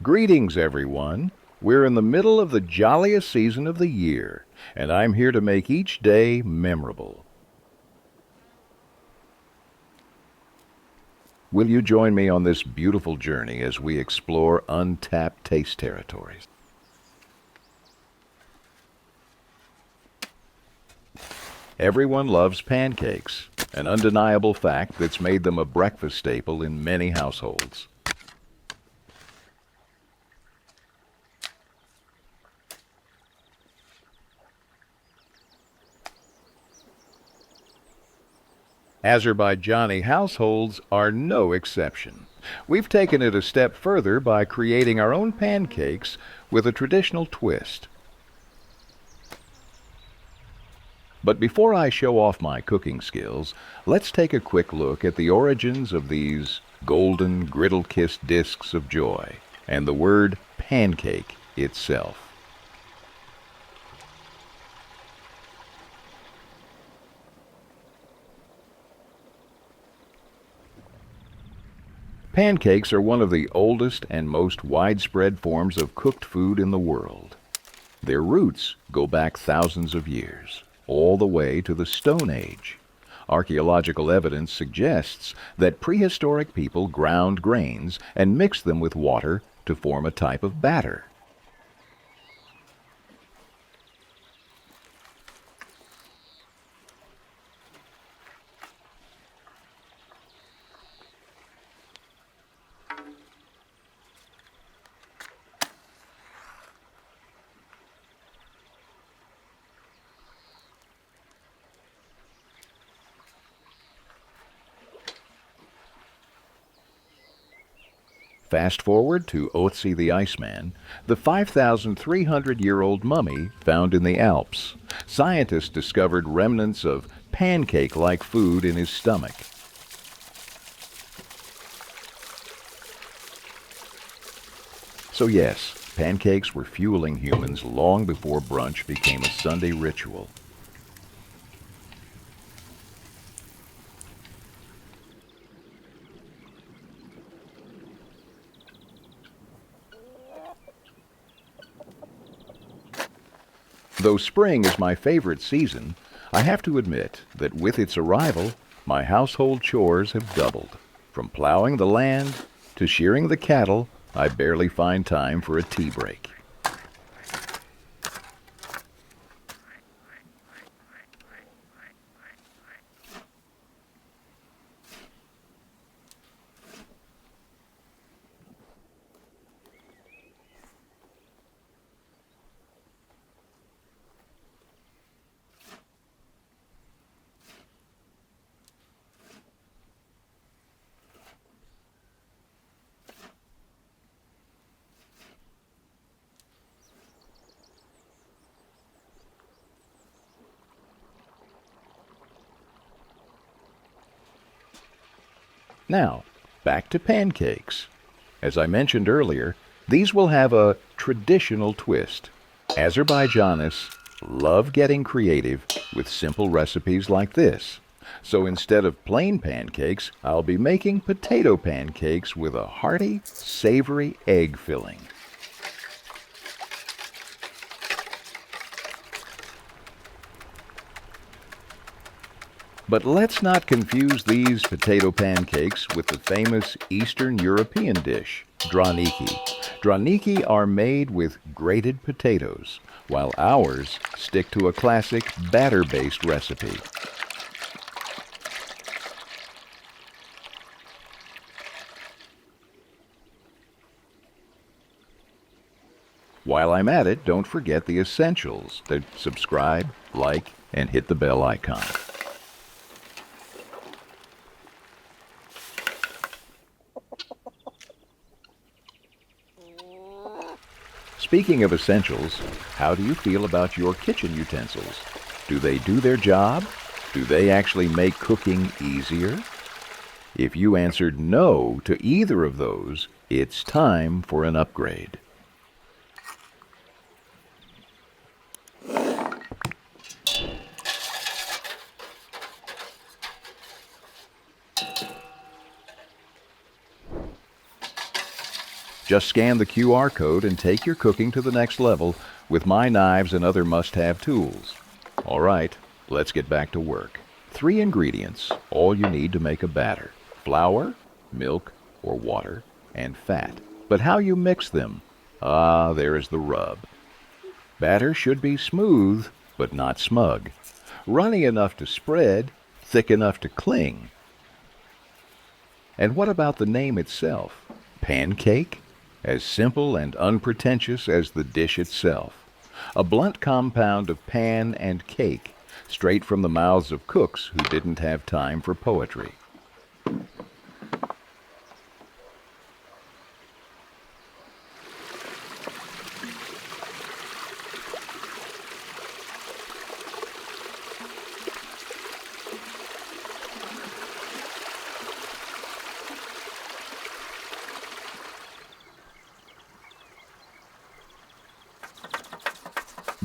Greetings, everyone. We're in the middle of the jolliest season of the year, and I'm here to make each day memorable. Will you join me on this beautiful journey as we explore untapped taste territories? Everyone loves pancakes, an undeniable fact that's made them a breakfast staple in many households. Azerbaijani households are no exception. We've taken it a step further by creating our own pancakes with a traditional twist. But before I show off my cooking skills, let's take a quick look at the origins of these golden, griddle-kissed discs of joy, and the word pancake itself. Pancakes are one of the oldest and most widespread forms of cooked food in the world. Their roots go back thousands of years, all the way to the Stone Age. Archaeological evidence suggests that prehistoric people ground grains and mixed them with water to form a type of batter. Fast forward to Otzi the Iceman, the 5,300-year-old mummy found in the Alps. Scientists discovered remnants of pancake-like food in his stomach. So yes, pancakes were fueling humans long before brunch became a Sunday ritual. Though spring is my favorite season, I have to admit that with its arrival, my household chores have doubled. From plowing the land to shearing the cattle, I barely find time for a tea break. Now, back to pancakes. As I mentioned earlier, these will have a traditional twist. Azerbaijanis love getting creative with simple recipes like this. So instead of plain pancakes, I'll be making potato pancakes with a hearty, savory egg filling. But let's not confuse these potato pancakes with the famous Eastern European dish, draniki. Draniki are made with grated potatoes, while ours stick to a classic batter-based recipe. While I'm at it, don't forget the essentials: to subscribe, like, and hit the bell icon. Speaking of essentials, how do you feel about your kitchen utensils? Do they do their job? Do they actually make cooking easier? If you answered no to either of those, it's time for an upgrade. Just scan the QR code and take your cooking to the next level with my knives and other must-have tools. All right, let's get back to work. 3 ingredients, all you need to make a batter: flour, milk or water, and fat. But how you mix them? There is the rub. Batter should be smooth, but not smug. Runny enough to spread, thick enough to cling. And what about the name itself? Pancake? As simple and unpretentious as the dish itself. A blunt compound of pan and cake, straight from the mouths of cooks who didn't have time for poetry.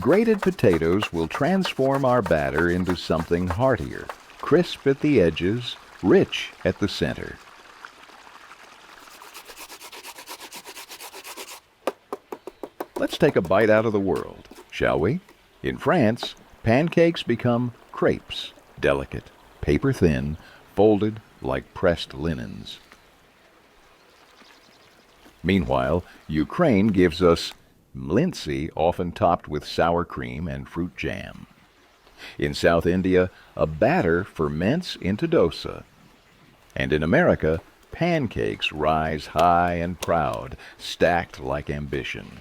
Grated potatoes will transform our batter into something heartier, crisp at the edges, rich at the center. Let's take a bite out of the world, shall we? In France, pancakes become crepes, delicate, paper-thin, folded like pressed linens. Meanwhile, Ukraine gives us mlintsy, often topped with sour cream and fruit jam. In South India, a batter ferments into dosa. And in America, pancakes rise high and proud, stacked like ambition.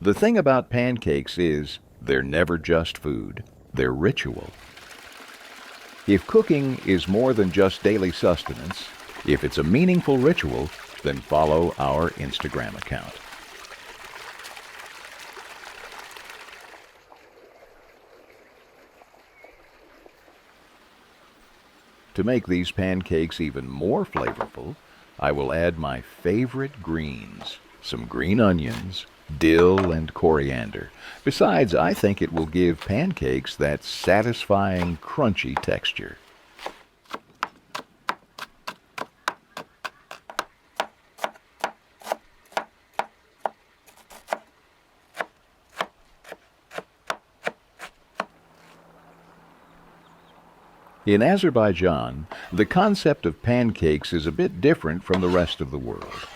The thing about pancakes is they're never just food, they're ritual. If cooking is more than just daily sustenance, if it's a meaningful ritual, then follow our Instagram account. To make these pancakes even more flavorful, I will add my favorite greens, some green onions, dill, and coriander. Besides, I think it will give pancakes that satisfying, crunchy texture. In Azerbaijan, the concept of pancakes is a bit different from the rest of the world.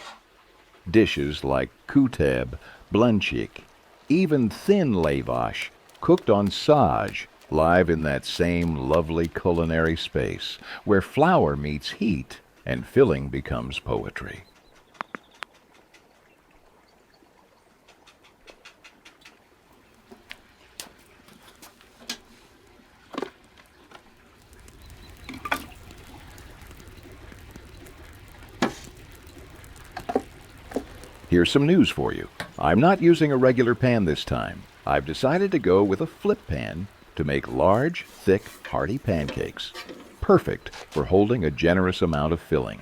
Dishes like kutab, blunchik, even thin lavash, cooked on saj, live in that same lovely culinary space, where flour meets heat and filling becomes poetry. Here's some news for you. I'm not using a regular pan this time. I've decided to go with a flip pan to make large, thick, hearty pancakes. Perfect for holding a generous amount of filling.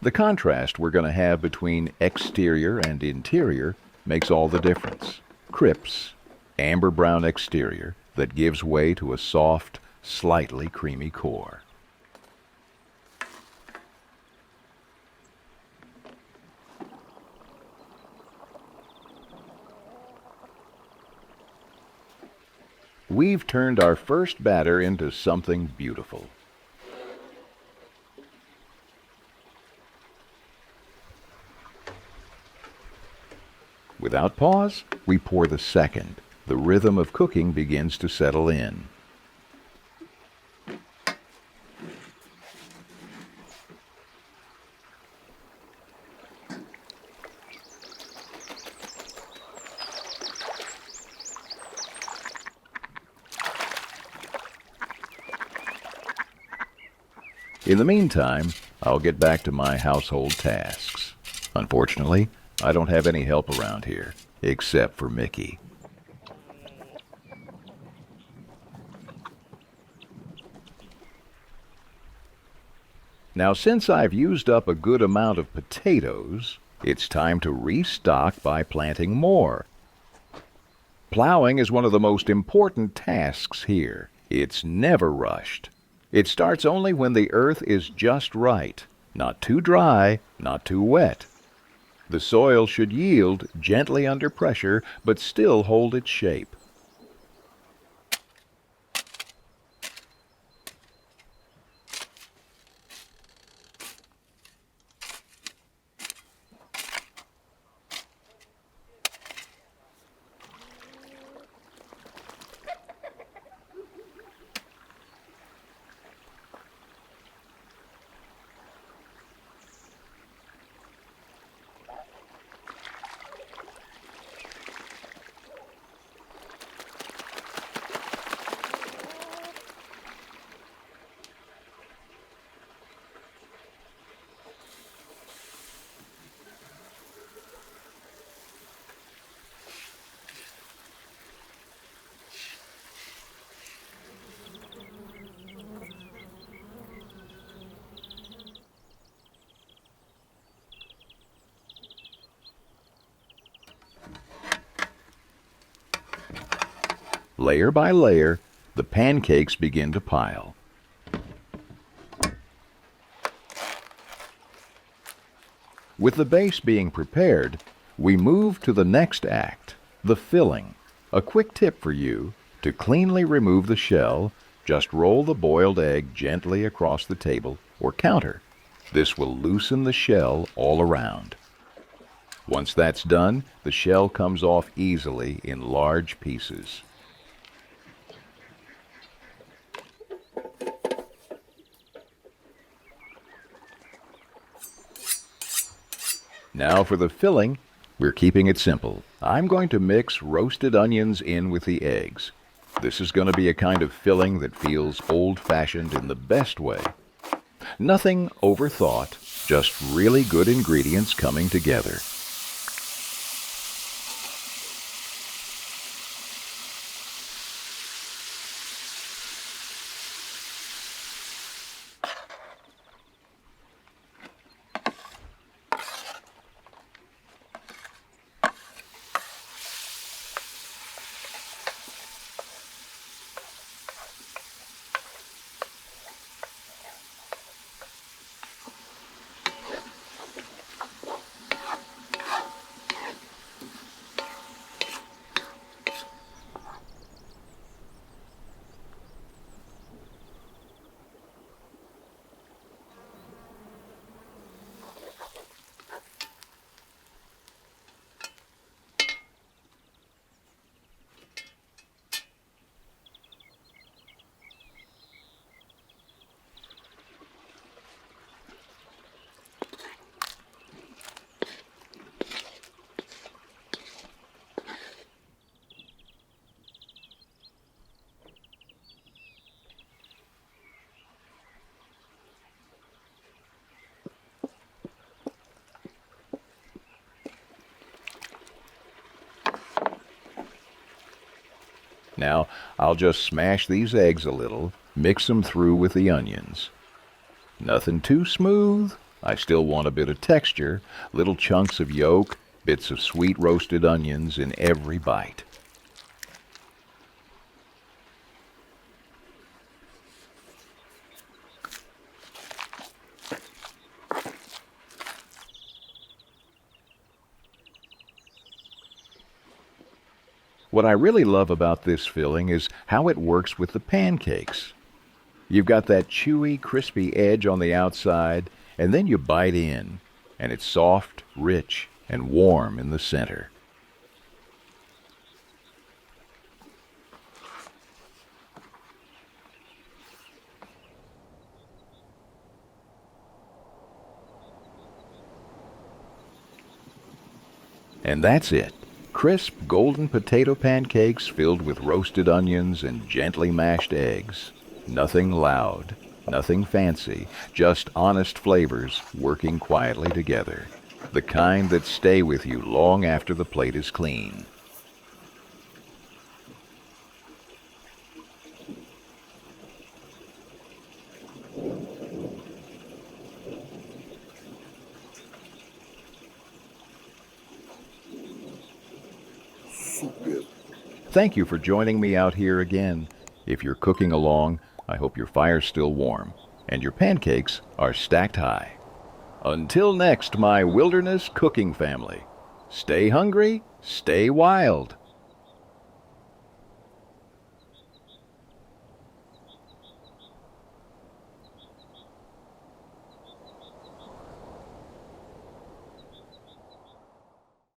The contrast we're going to have between exterior and interior makes all the difference. Crisp, amber brown exterior that gives way to a soft, slightly creamy core. We've turned our first batter into something beautiful. Without pause, we pour the second. The rhythm of cooking begins to settle in. In the meantime, I'll get back to my household tasks. Unfortunately, I don't have any help around here, except for Mickey. Now, since I've used up a good amount of potatoes, it's time to restock by planting more. Plowing is one of the most important tasks here. It's never rushed. It starts only when the earth is just right, not too dry, not too wet. The soil should yield gently under pressure, but still hold its shape. Layer by layer, the pancakes begin to pile. With the base being prepared, we move to the next act, the filling. A quick tip for you: to cleanly remove the shell, just roll the boiled egg gently across the table or counter. This will loosen the shell all around. Once that's done, the shell comes off easily in large pieces. Now for the filling, we're keeping it simple. I'm going to mix roasted onions in with the eggs. This is going to be a kind of filling that feels old-fashioned in the best way. Nothing overthought, just really good ingredients coming together. Now, I'll just smash these eggs a little, mix them through with the onions. Nothing too smooth. I still want a bit of texture, little chunks of yolk, bits of sweet roasted onions in every bite. What I really love about this filling is how it works with the pancakes. You've got that chewy, crispy edge on the outside, and then you bite in, and it's soft, rich, and warm in the center. And that's it. Crisp, golden potato pancakes filled with roasted onions and gently mashed eggs. Nothing loud, nothing fancy, just honest flavors working quietly together. The kind that stay with you long after the plate is clean. Thank you for joining me out here again. If you're cooking along, I hope your fire's still warm and your pancakes are stacked high. Until next, my wilderness cooking family, stay hungry, stay wild.